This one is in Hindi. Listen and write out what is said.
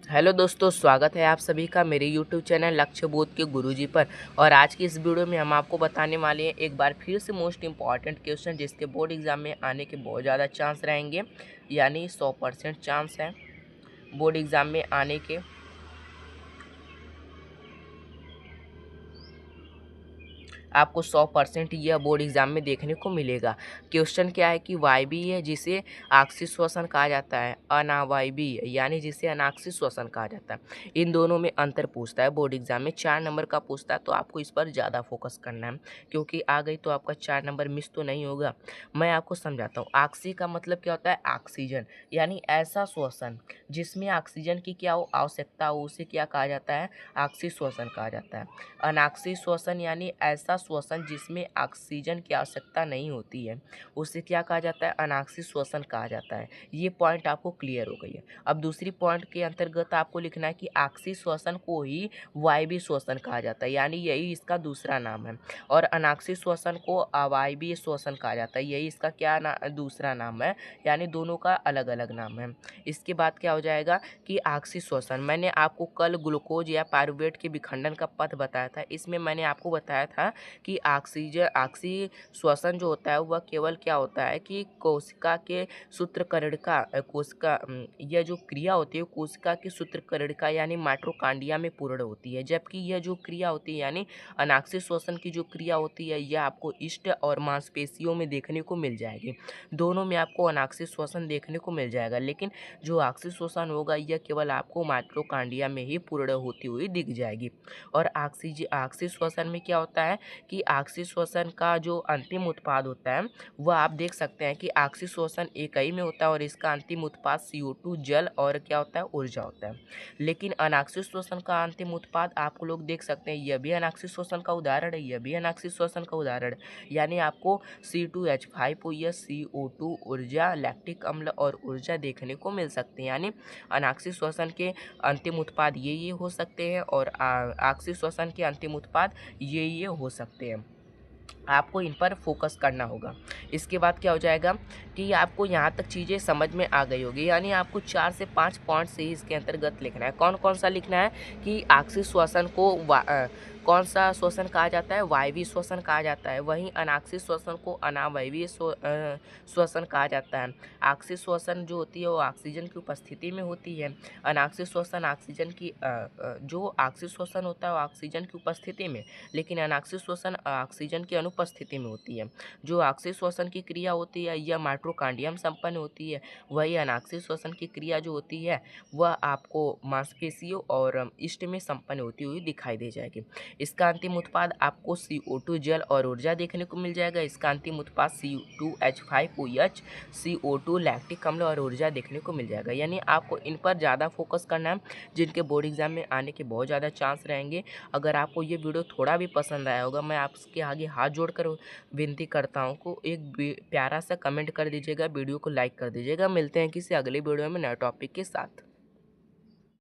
हेलो दोस्तों, स्वागत है आप सभी का मेरे यूट्यूब चैनल लक्ष्य बोध के गुरुजी पर। और आज की इस वीडियो में हम आपको बताने वाले हैं एक बार फिर से मोस्ट इम्पॉर्टेंट क्वेश्चन जिसके बोर्ड एग्जाम में आने के बहुत ज़्यादा चांस रहेंगे, यानी 100% चांस है बोर्ड एग्ज़ाम में आने के। आपको 100% यह बोर्ड एग्जाम में देखने को मिलेगा। क्वेश्चन क्या है कि वायबीय है जिसे आक्सीय श्वसन कहा जाता है, अनावायबीय यानी जिसे अनाक्सीय श्वसन कहा जाता है। इन दोनों में अंतर पूछता है बोर्ड एग्जाम में, 4 नंबर का पूछता है, तो आपको इस पर ज़्यादा फोकस करना है क्योंकि आ गई तो आपका 4 नंबर मिस तो नहीं होगा। मैं आपको समझाता हूँ। आक्सीय का मतलब क्या होता है? ऑक्सीजन, यानी ऐसा श्वसन जिसमें ऑक्सीजन की क्या हो आवश्यकता हो उसे क्या कहा जाता है? आक्सीय श्वसन कहा जाता है। अनाक्सीय श्वसन यानी ऐसा श्वसन जिसमें ऑक्सीजन की आवश्यकता नहीं होती है, उसे क्या कहा जाता है? अनाक्सीय श्वसन कहा जाता है। ये पॉइंट आपको क्लियर हो गई है। अब दूसरी पॉइंट के अंतर्गत आपको लिखना है कि ऑक्सीय श्वसन को ही वायवीय श्वसन कहा जाता है, यानी यही इसका दूसरा नाम है। और अनाक्सीय श्वसन को अवायवीय श्वसन कहा जाता है, यही इसका क्या दूसरा नाम है, यानी दोनों का अलग अलग नाम है। इसके बाद क्या हो जाएगा कि ऑक्सीय श्वसन, मैंने आपको कल ग्लूकोज या पायरुवेट के विखंडन का पथ बताया था। इसमें मैंने आपको बताया था कि ऑक्सीय श्वसन जो होता है वह केवल क्या होता है कि कोशिका के सूत्रकर्णिका यह जो क्रिया होती है कोशिका की सूत्रकर्णिका यानी माइटोकॉन्ड्रिया में पूर्ण होती है, जबकि यह जो क्रिया होती है यानी अनाक्सीय श्वसन की जो क्रिया होती है यह आपको इष्ट और मांसपेशियों में देखने को मिल जाएगी। दोनों में आपको अनाक्सीय श्वसन देखने को मिल जाएगा, लेकिन जो ऑक्सीय श्वसन होगा यह केवल आपको माइटोकॉन्ड्रिया में ही पूर्ण होती हुई दिख जाएगी। और ऑक्सीय श्वसन में क्या होता है कि ऑक्सीय श्वसन का जो अंतिम उत्पाद होता है वह आप देख सकते हैं कि ऑक्सीय श्वसन इकाई में होता है और इसका अंतिम उत्पाद CO2 जल और क्या होता है? ऊर्जा होता है। लेकिन अनाक्सीय श्वसन का अंतिम उत्पाद आप लोग देख सकते हैं, यह भी अनाक्सीय श्वसन का उदाहरण है, यह भी अनाक्सीय श्वसन का उदाहरण है। यानी आपको C2H5 या CO2 ऊर्जा, लैक्टिक अम्ल और ऊर्जा देखने को मिल सकते हैं। यानी अनाक्सीय श्वसन के अंतिम उत्पाद ये हो सकते हैं और ऑक्सीय श्वसन के अंतिम उत्पाद ये हो सकते हैं। आपको इन पर फोकस करना होगा। इसके बाद क्या हो जाएगा कि आपको यहाँ तक चीज़ें समझ में आ गई होगी, यानी आपको 4 से 5 पॉइंट से ही इसके अंतर्गत लिखना है। कौन कौन सा लिखना है कि ऑक्सीय श्वसन को कौन सा श्वसन कहा जाता है? वायवीय श्वसन कहा जाता है। वहीं अनाक्सीय श्वसन को अनावायवीय श्वसन कहा जाता है। ऑक्सीय श्वसन जो होती है वो ऑक्सीजन की उपस्थिति में होती है। अनाक्सीय श्वसन ऑक्सीजन की जो ऑक्सीय श्वसन होता है वो ऑक्सीजन की उपस्थिति में, लेकिन अनाक्सीय श्वसन ऑक्सीजन की अनुपस्थिति में होती है। जो ऑक्सीय श्वसन की क्रिया होती है यह माइटोकॉन्ड्रियम संपन्न होती है। वही अनाक्सीय श्वसन की क्रिया जो होती है वह आपको मांसपेशियों और इष्ट में संपन्न होती हुई दिखाई दे जाएगी। इसका अंतिम उत्पाद आपको CO2 जल और ऊर्जा देखने को मिल जाएगा। इसका अंतिम उत्पाद C2H5OH, CO2 लैक्टिक अम्ल और ऊर्जा देखने को मिल जाएगा। यानी आपको इन पर ज़्यादा फोकस करना है जिनके बोर्ड एग्जाम में आने के बहुत ज़्यादा चांस रहेंगे। अगर आपको ये वीडियो थोड़ा भी पसंद आया होगा, मैं आपके आगे हाथ जोड़कर विनती करता हूँ को एक प्यारा सा कमेंट कर दीजिएगा, वीडियो को लाइक कर दीजिएगा। मिलते हैं किसी अगले वीडियो में नए टॉपिक के साथ।